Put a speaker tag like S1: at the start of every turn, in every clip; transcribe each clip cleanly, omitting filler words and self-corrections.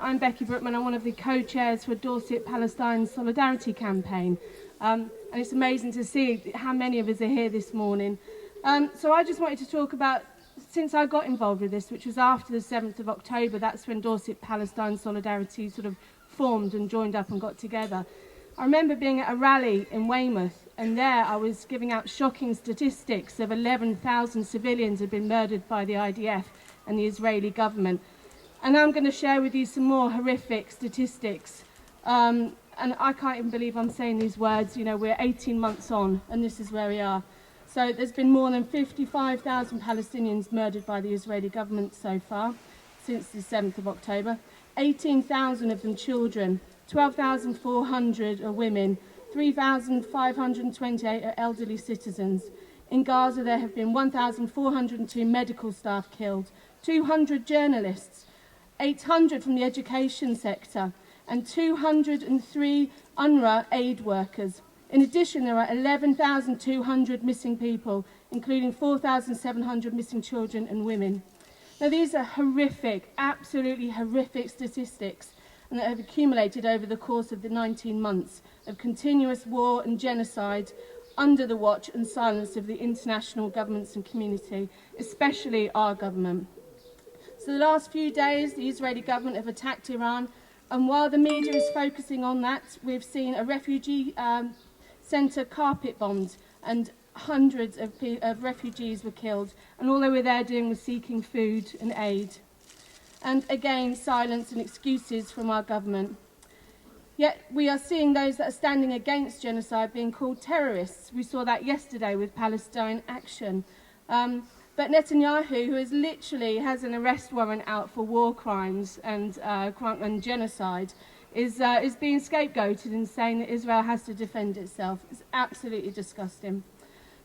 S1: I'm Becky Brookman. I'm one of the co-chairs for Dorset Palestine Solidarity Campaign. And it's amazing to see how many of us are here this morning. So I just wanted to talk about, since I got involved with this, which was after the 7th of October, that's when Dorset Palestine Solidarity sort of formed and joined up and got together. I remember being at a rally in Weymouth, and there I was giving out shocking statistics of 11,000 civilians had been murdered by the IDF and the Israeli government. And I'm going to share with you some more horrific statistics. And I can't even believe I'm saying these words. You know, we're 18 months on, and this is where we are. So there's been more than 55,000 Palestinians murdered by the Israeli government so far, since the 7th of October. 18,000 of them children, 12,400 are women, 3,528 are elderly citizens. In Gaza, there have been 1,402 medical staff killed, 200 journalists, 800 from the education sector, and 203 UNRWA aid workers. In addition, there are 11,200 missing people, including 4,700 missing children and women. Now, these are horrific, absolutely horrific statistics, and that have accumulated over the course of the 19 months of continuous war and genocide under the watch and silence of the international governments and community, especially our government. So the last few days, the Israeli government have attacked Iran, and while the media is focusing on that, we've seen a refugee centre carpet bombed, and hundreds of refugees were killed, and all they were there doing was seeking food and aid. And again, silence and excuses from our government. Yet we are seeing those that are standing against genocide being called terrorists. We saw that yesterday with Palestine Action. But Netanyahu, who has an arrest warrant out for war crimes and genocide, is being scapegoated and saying that Israel has to defend itself. It's absolutely disgusting.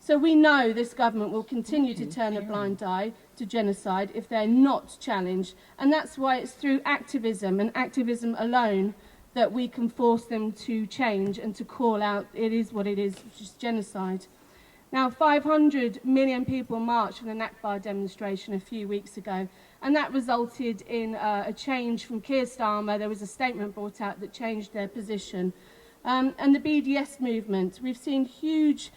S1: So we know this government will continue to turn a blind eye to genocide if they're not challenged. And that's why it's through activism and activism alone that we can force them to change and to call out it is what it is, which is genocide. Now, 500 million people marched for the Nakba demonstration a few weeks ago, and that resulted in a change from Keir Starmer. There was a statement brought out that changed their position. And the BDS movement, we've seen huge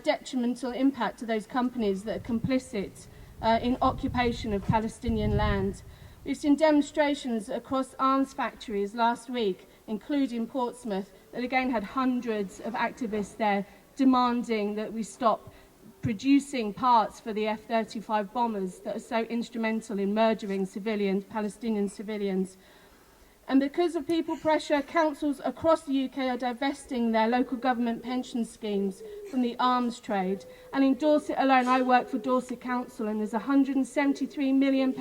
S1: detrimental impact to those companies that are complicit in occupation of Palestinian land. We've seen demonstrations across arms factories last week, including Portsmouth, that again had hundreds of activists there demanding that we stop producing parts for the F-35 bombers that are so instrumental in murdering Palestinian civilians. And because of people pressure, councils across the UK are divesting their local government pension schemes from the arms trade. And in Dorset alone, I work for Dorset Council, and there's £173 million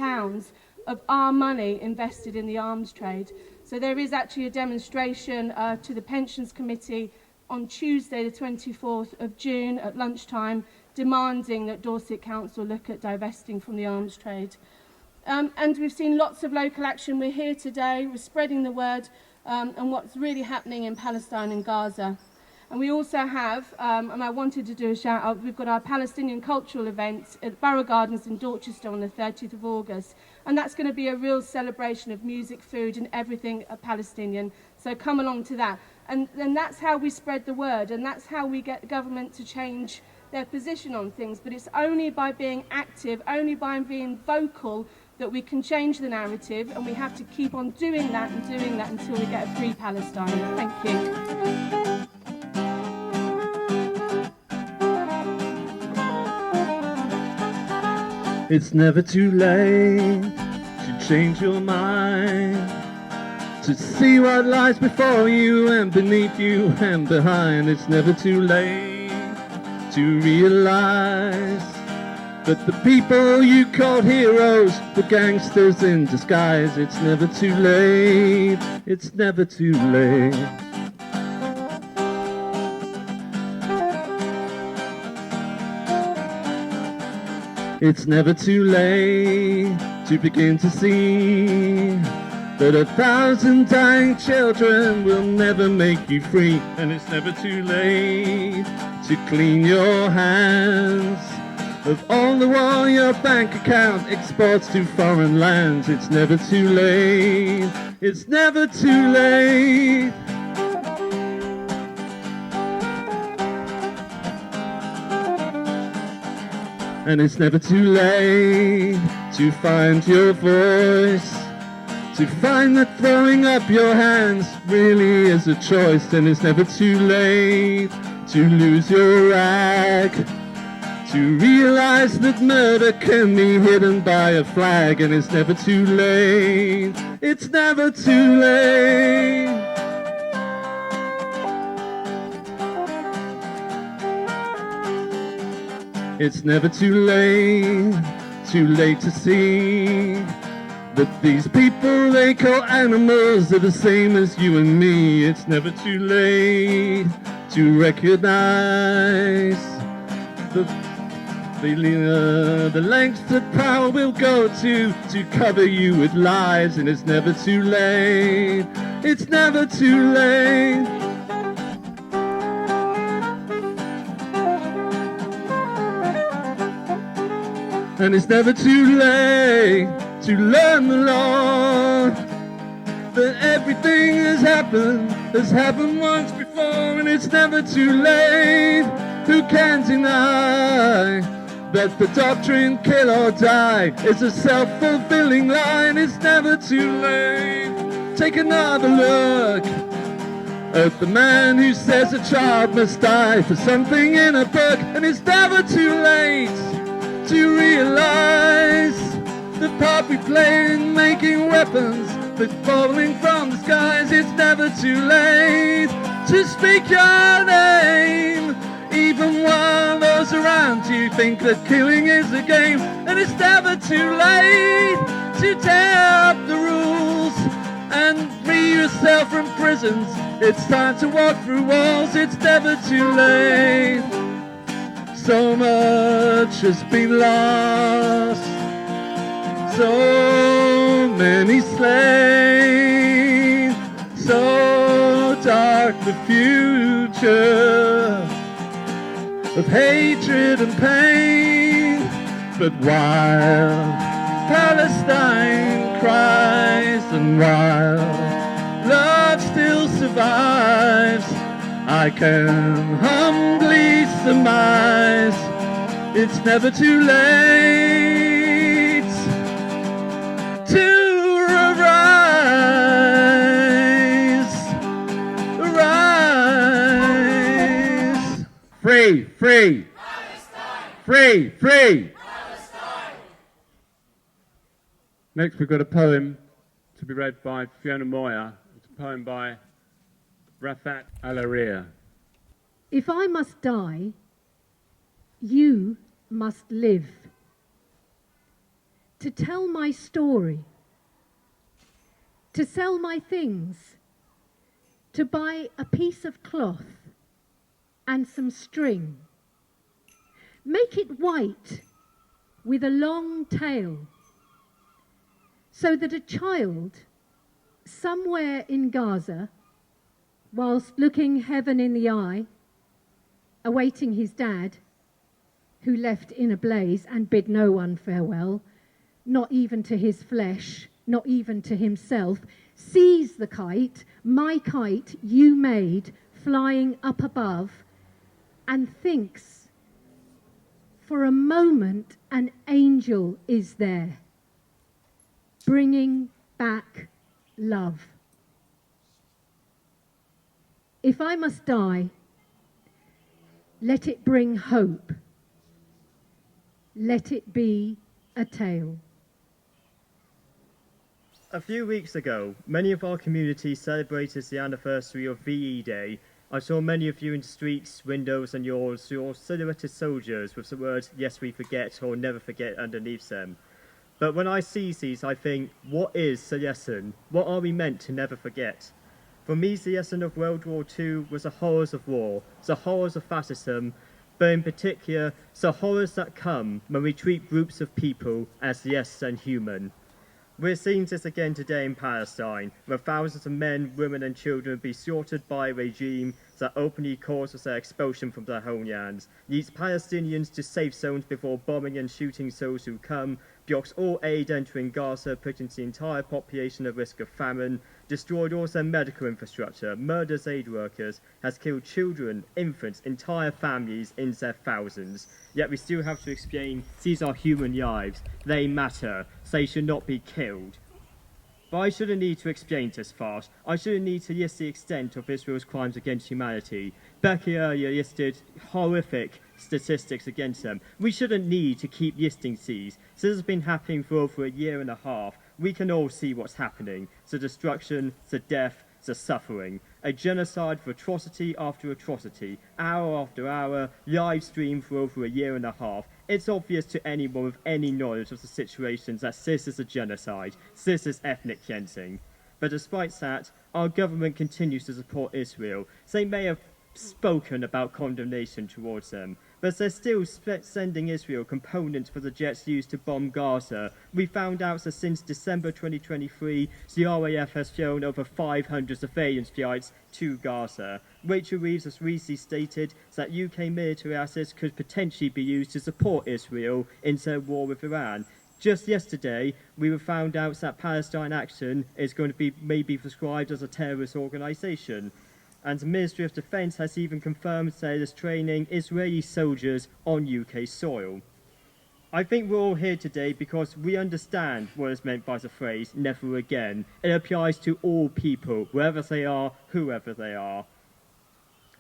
S1: of our money invested in the arms trade. So there is actually a demonstration to the Pensions Committee on Tuesday, the 24th of June at lunchtime, demanding that Dorset Council look at divesting from the arms trade. And we've seen lots of local action. We're here today, we're spreading the word on what's really happening in Palestine and Gaza. And we also have, and I wanted to do a shout out, we've got our Palestinian cultural event at Borough Gardens in Dorchester on the 30th of August. And that's going to be a real celebration of music, food and everything Palestinian. So come along to that. And that's how we spread the word, and that's how we get the government to change their position on things. But it's only by being active, only by being vocal, that we can change the narrative, and we have to keep on doing that until we get a free Palestine. Thank you.
S2: It's never too late to change your mind, to see what lies before you and beneath you and behind. It's never too late to realize that the people you called heroes were gangsters in disguise. It's never too late, it's never too late. It's never too late to begin to see that 1,000 dying children will never make you free. And it's never too late to clean your hands of all the while your bank account exports to foreign lands. It's never too late. It's never too late. And it's never too late to find your voice, to find that throwing up your hands really is a choice. And it's never too late to lose your rag, to realize that murder can be hidden by a flag. And it's never too late. It's never too late. It's never too late to see that these people they call animals are the same as you and me. It's never too late to recognize the lengths that power will go to cover you with lies. And it's never too late. It's never too late. And it's never too late to learn the law, that everything has happened once before. And it's never too late. Who can deny that the doctrine kill or die is a self-fulfilling lie? And it's never too late. Take another look at the man who says a child must die for something in a book. And it's never too late to realize the part we play in making weapons that's falling from the skies. It's never too late to speak your name, even while those around you think that killing is a game. And it's never too late to tear up the rules and free yourself from prisons. It's time to walk through walls. It's never too late. So much has been lost, so many slain, so dark the future of hatred and pain. But while Palestine cries and while love still survives, I can humbly surmise it's never too late to arise. Free, free, Palestine. Free, free, Palestine. Next we've got a poem to be read by Fiona Moyer. It's a poem by Rafat Alaria.
S3: If I must die, you must live. To tell my story, to sell my things, to buy a piece of cloth and some string. Make it white with a long tail, so that a child somewhere in Gaza, whilst looking heaven in the eye, awaiting his dad, who left in a blaze and bid no one farewell, not even to his flesh, not even to himself, sees the kite, my kite you made, flying up above, and thinks, for a moment an angel is there, bringing back love. If I must die, let it bring hope. Let it be a tale.
S4: A few weeks ago, many of our communities celebrated the anniversary of VE Day. I saw many of you in streets, windows and yours, your silhouetted soldiers with the words, "Yes, we forget," or "Never forget" underneath them. But when I see these, I think, what is the lesson? What are we meant to never forget? For me, the lesson of World War II was the horrors of war, the horrors of fascism, but in particular, the horrors that come when we treat groups of people as less than human. We're seeing this again today in Palestine, where thousands of men, women and children will be slaughtered by a regime that openly calls for their expulsion from their homelands, leads Palestinians to safe zones before bombing and shooting those who come, blocks all aid entering Gaza, putting the entire population at risk of famine, destroyed all their medical infrastructure, murders aid workers, has killed children, infants, entire families in their thousands. Yet we still have to explain these are human lives, they matter, they should not be killed. But I shouldn't need to explain this fast. I shouldn't need to list the extent of Israel's crimes against humanity. Becky earlier listed horrific statistics against them. We shouldn't need to keep listing these. This has been happening for over a year and a half. We can all see what's happening. The destruction, the death, the suffering. A genocide for atrocity after atrocity, hour after hour, live streamed for over a year and a half. It's obvious to anyone with any knowledge of the situations that this is a genocide, this is ethnic cleansing. But despite that, our government continues to support Israel. They may have spoken about condemnation towards them, but they're still sending Israel components for the jets used to bomb Gaza. We found out that since December 2023, the RAF has flown over 500 surveillance flights to Gaza. Rachel Reeves has recently stated that UK military assets could potentially be used to support Israel in their war with Iran. Just yesterday, we found out that Palestine Action is going to be maybe prescribed as a terrorist organisation. And the Ministry of Defence has even confirmed that it is training Israeli soldiers on UK soil. I think we're all here today because we understand what is meant by the phrase, never again. It applies to all people, wherever they are, whoever they are.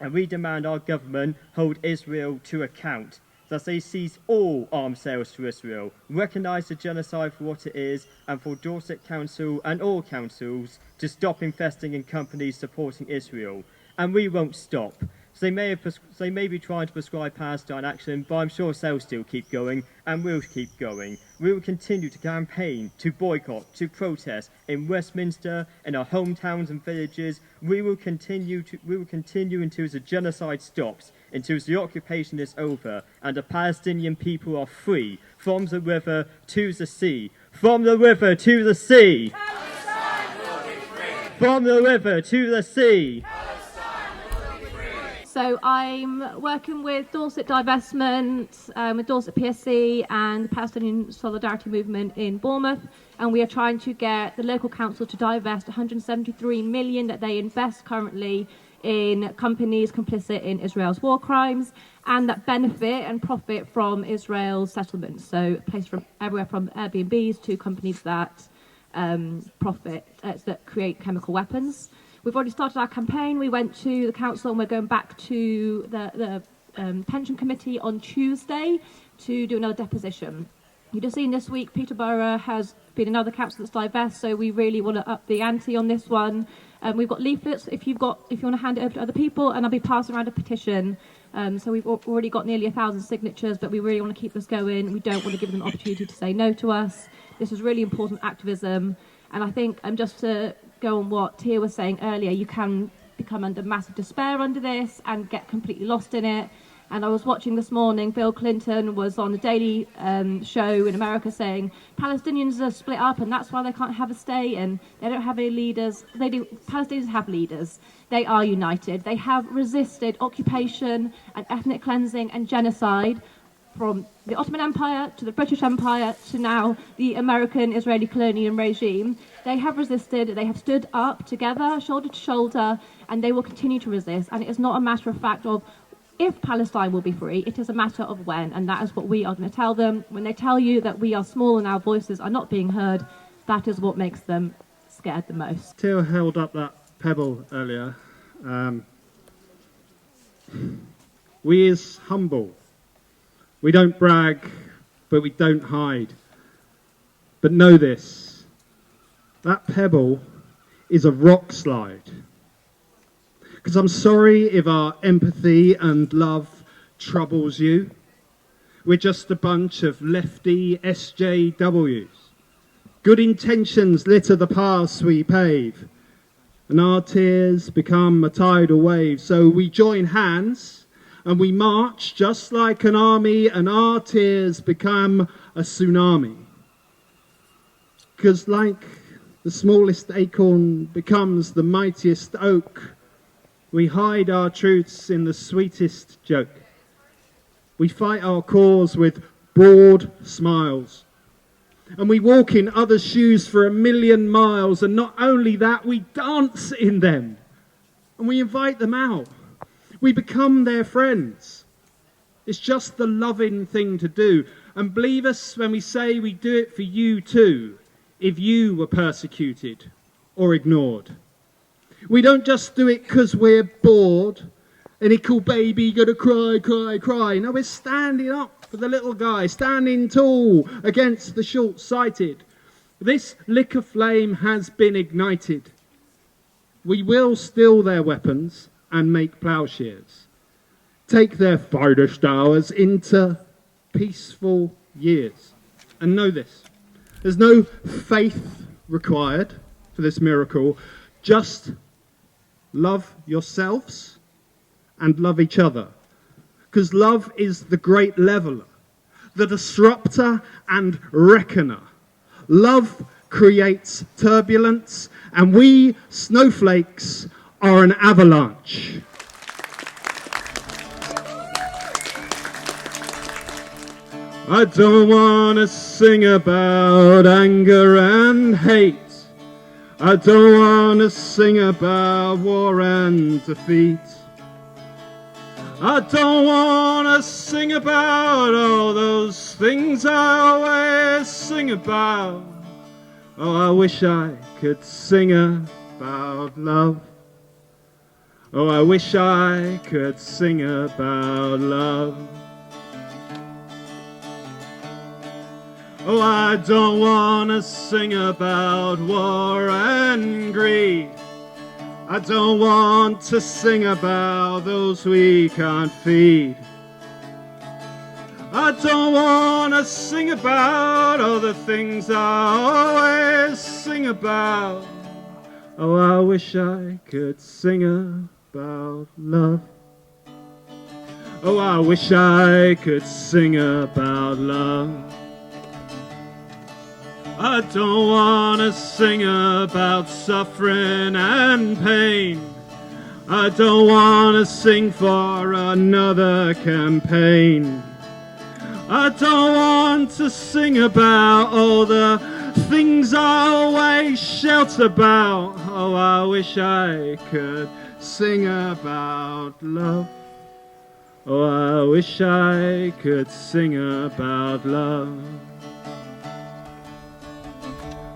S4: And we demand our government hold Israel to account, that they seize all arms sales to Israel, recognise the genocide for what it is, and for Dorset Council and all councils to stop investing in companies supporting Israel. And we won't stop. So they may be trying to prescribe Palestine Action, but I'm sure they'll still keep going, and we'll keep going. We will continue to campaign, to boycott, to protest in Westminster, in our hometowns and villages. We will continue until the genocide stops, until the occupation is over, and the Palestinian people are free, from the river to the sea. From the river to the sea!
S5: Palestine will be free!
S4: From the river to the sea!
S6: So I'm working with Dorset Divestment, with Dorset PSC and the Palestinian Solidarity Movement in Bournemouth, and we are trying to get the local council to divest 173 million that they invest currently in companies complicit in Israel's war crimes and that benefit and profit from Israel's settlements. So placed from everywhere from Airbnbs to companies that that create chemical weapons. We've already started our campaign. We went to the council and we're going back to the pension committee on Tuesday to do another deposition. You've just seen this week Peterborough has been another council that's divest, so we really want to up the ante on this one. We've got leaflets if you want to hand it over to other people, and I'll be passing around a petition. So we've already got nearly 1,000 signatures, but we really want to keep this going. We don't want to give them an opportunity to say no to us. This is really important activism, and I think just to go on what Tia was saying earlier, you can become under massive despair under this and get completely lost in it. And I was watching this morning, Bill Clinton was on the Daily Show in America saying Palestinians are split up and that's why they can't have a state and they don't have any leaders. They do. Palestinians have leaders. They are united. They have resisted occupation and ethnic cleansing and genocide from the Ottoman Empire to the British Empire to now the American Israeli colonial regime. They have resisted, they have stood up together, shoulder to shoulder, and they will continue to resist. And it is not a matter of fact of if Palestine will be free, it is a matter of when, and that is what we are going to tell them. When they tell you that we are small and our voices are not being heard, that is what makes them scared the most.
S2: Theo held up that pebble earlier. We is humble. We don't brag, but we don't hide. But know this, that pebble is a rock slide. Because I'm sorry if our empathy and love troubles you. We're just a bunch of lefty SJWs. Good intentions litter the paths we pave, and our tears become a tidal wave. So we join hands and we march just like an army, and our tears become a tsunami. Because like the smallest acorn becomes the mightiest oak, we hide our truths in the sweetest joke. We fight our cause with broad smiles. And we walk in others' shoes for 1,000,000 miles. And not only that, we dance in them. And we invite them out. We become their friends. It's just the loving thing to do. And believe us when we say we do it for you too, if you were persecuted or ignored. We don't just do it because we're bored. An ickle baby gotta cry, cry, cry. No, we're standing up for the little guy, standing tall against the short-sighted. This liquor flame has been ignited. We will steal their weapons and make plowshares. Take their finest hours into peaceful years. And know this, there's no faith required for this miracle. Just love yourselves and love each other. Because love is the great leveler, the disruptor and reckoner. Love creates turbulence, and we snowflakes are an avalanche. I don't want to sing about anger and hate. I don't want to sing about war and defeat. I don't want to sing about all those things I always sing about. Oh, I wish I could sing about love. Oh, I wish I could sing about love. Oh, I don't want to sing about war and greed. I don't want to sing about those we can't feed. I don't want to sing about all the things I always sing about. Oh, I wish I could sing about love. Oh, I wish I could sing about love. I don't want to sing about suffering and pain. I don't want to sing for another campaign. I don't want to sing about all the things I always shout about. Oh, I wish I could sing about love. Oh, I wish I could sing about love.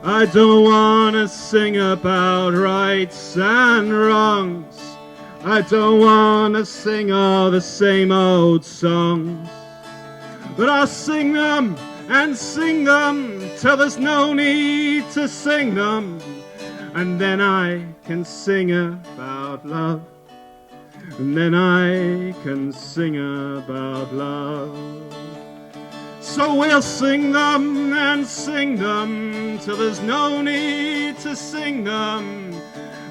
S2: I don't want to sing about rights and wrongs. I don't want to sing all the same old songs. But I'll sing them and sing them till there's no need to sing them. And then I can sing about love. And then I can sing about love. So we'll sing them and sing them till there's no need to sing them.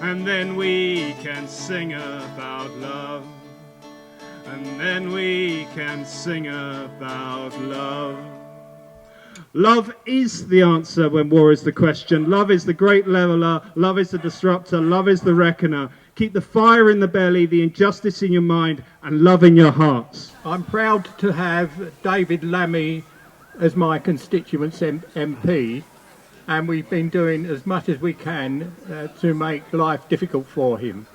S2: And then we can sing about love. And then we can sing about love. Love is the answer when war is the question. Love is the great leveler. Love is the disruptor. Love is the reckoner. Keep the fire in the belly, the injustice in your mind, and love in your hearts.
S7: I'm proud to have David Lammy as my constituents MP, and we've been doing as much as we can to make life difficult for him.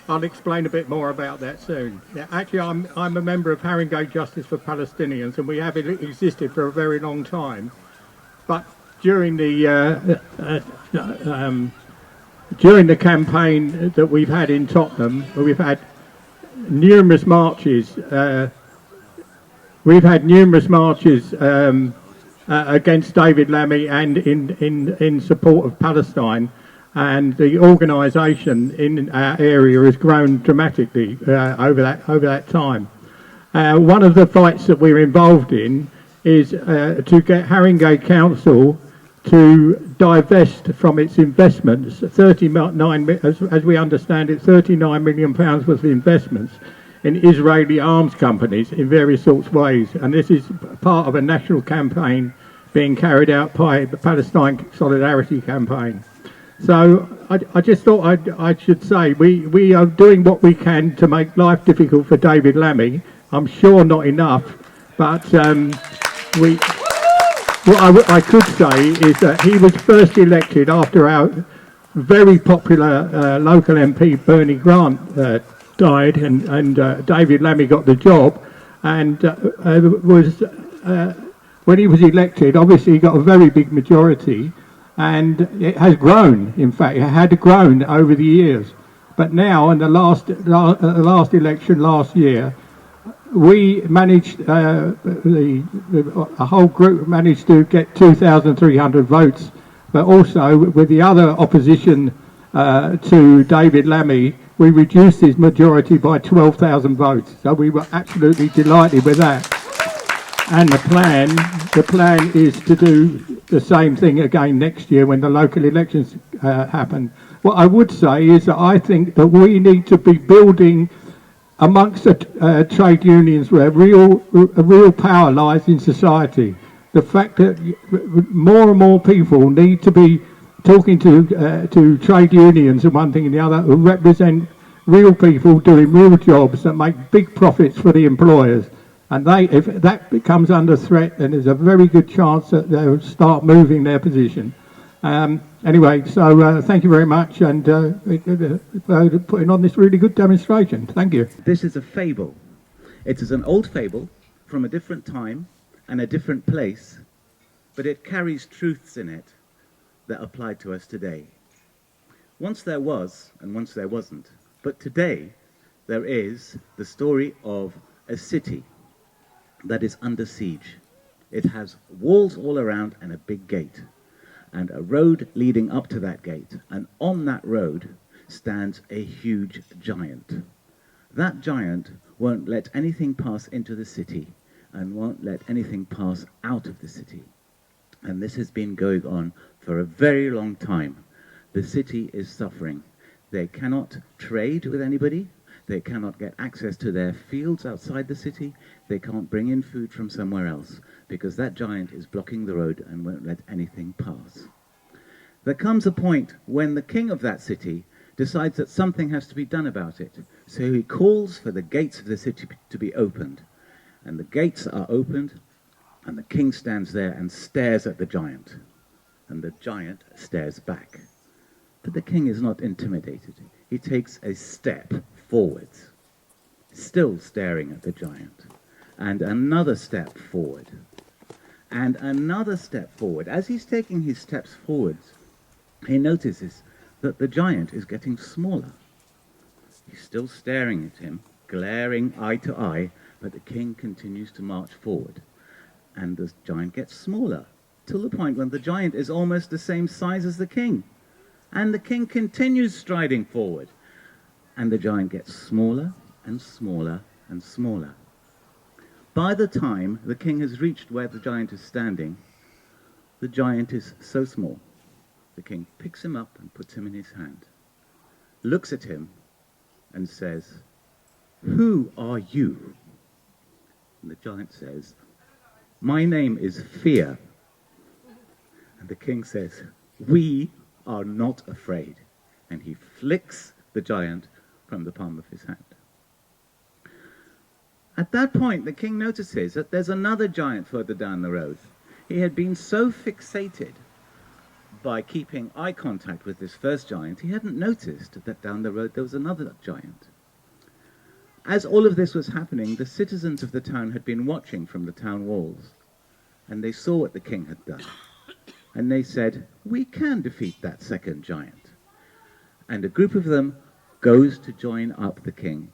S7: I'll explain a bit more about that soon. Yeah, actually, I'm a member of Haringey Justice for Palestinians, and we have existed for a very long time. But during the campaign that we've had in Tottenham, we've had numerous marches. Against David Lammy and in support of Palestine, and the organisation in our area has grown dramatically over that time. One of the fights that we're involved in is to get Haringey Council to divest from its investments, as we understand it, £39 million worth of investments in Israeli arms companies in various sorts of ways. And this is part of a national campaign being carried out by the Palestine Solidarity Campaign. So I just thought I should say we are doing what we can to make life difficult for David Lammy. I'm sure not enough, but what I could say is that he was first elected after our very popular local MP Bernie Grant died, and David Lammy got the job, and when he was elected, obviously he got a very big majority, and it has grown. In fact, it had grown over the years. But now, in the last election last year, we managed, a whole group managed to get 2,300 votes, but also with the other opposition to David Lammy, we reduced his majority by 12,000 votes. So we were absolutely delighted with that. And the plan is to do the same thing again next year when the local elections happen. What I would say is that I think that we need to be building amongst the trade unions where real power lies in society. The fact that more and more people need to be talking to trade unions and one thing and the other who represent real people doing real jobs that make big profits for the employers. And if that becomes under threat, then there's a very good chance that they'll start moving their position. Anyway, so thank you very much, and putting on this really good demonstration. Thank you.
S8: This is a fable. It is an old fable from a different time and a different place, but it carries truths in it that apply to us today. Once there was, and once there wasn't, but today there is the story of a city that is under siege. It has walls all around and a big gate, and a road leading up to that gate, and on that road stands a huge giant. That giant won't let anything pass into the city and won't let anything pass out of the city. And this has been going on for a very long time. The city is suffering. They cannot trade with anybody. They cannot get access to their fields outside the city. They can't bring in food from somewhere else because that giant is blocking the road and won't let anything pass. There comes a point when the king of that city decides that something has to be done about it. So he calls for the gates of the city to be opened. And the gates are opened, and the king stands there and stares at the giant. And the giant stares back. But the king is not intimidated. He takes a step forwards, still staring at the giant, and another step forward, and another step forward. As he's taking his steps forwards, he notices that the giant is getting smaller. He's still staring at him, glaring eye to eye, but the king continues to march forward, and the giant gets smaller, till the point when the giant is almost the same size as the king, and the king continues striding forward. And the giant gets smaller and smaller and smaller. By the time the king has reached where the giant is standing, the giant is so small. The king picks him up and puts him in his hand, looks at him and says, "Who are you?" And the giant says, "My name is Fear." And the king says, "We are not afraid." And he flicks the giant from the palm of his hand. At that point, the king notices that there's another giant further down the road. He had been so fixated by keeping eye contact with this first giant, he hadn't noticed that down the road there was another giant. As all of this was happening, the citizens of the town had been watching from the town walls, and they saw what the king had done. And they said, "We can defeat that second giant." And a group of them goes to join up the king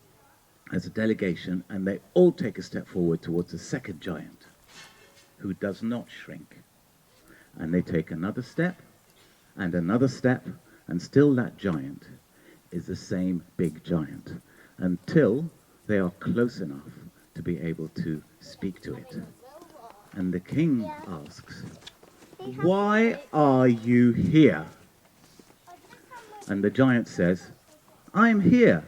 S8: as a delegation, and they all take a step forward towards the second giant, who does not shrink. And they take another step, and still that giant is the same big giant, until they are close enough to be able to speak to it. And the king asks, "Why are you here?" And the giant says, "I'm here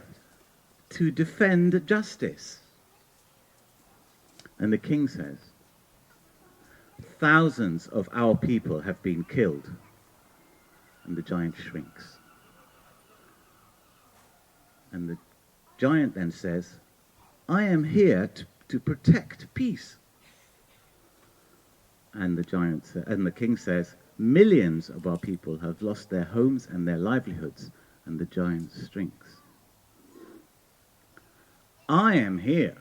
S8: to defend justice." And the king says, thousands of our people have been killed. And the giant shrinks. And the giant then says, I am here to protect peace. And the king says, millions of our people have lost their homes and their livelihoods. And the giant shrinks. I am here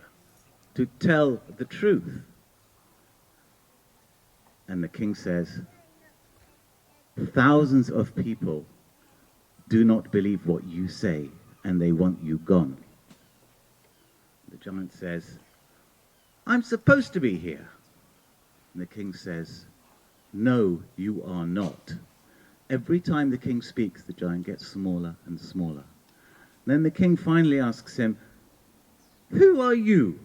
S8: to tell the truth. And the king says, thousands of people do not believe what you say, and they want you gone. The giant says, I'm supposed to be here. And the king says, no, you are not. Every time the king speaks, the giant gets smaller and smaller. Then the king finally asks him, who are you?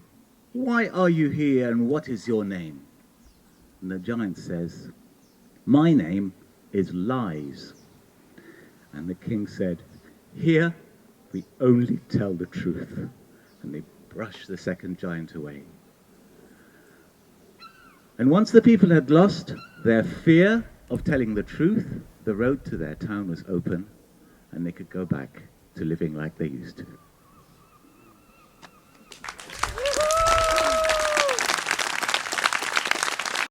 S8: Why are you here, and what is your name? And the giant says, my name is Lies. And the king said, here we only tell the truth. And they brush the second giant away. And once the people had lost their fear of telling the truth, the road to their town was open, and they could go back to living like they used to.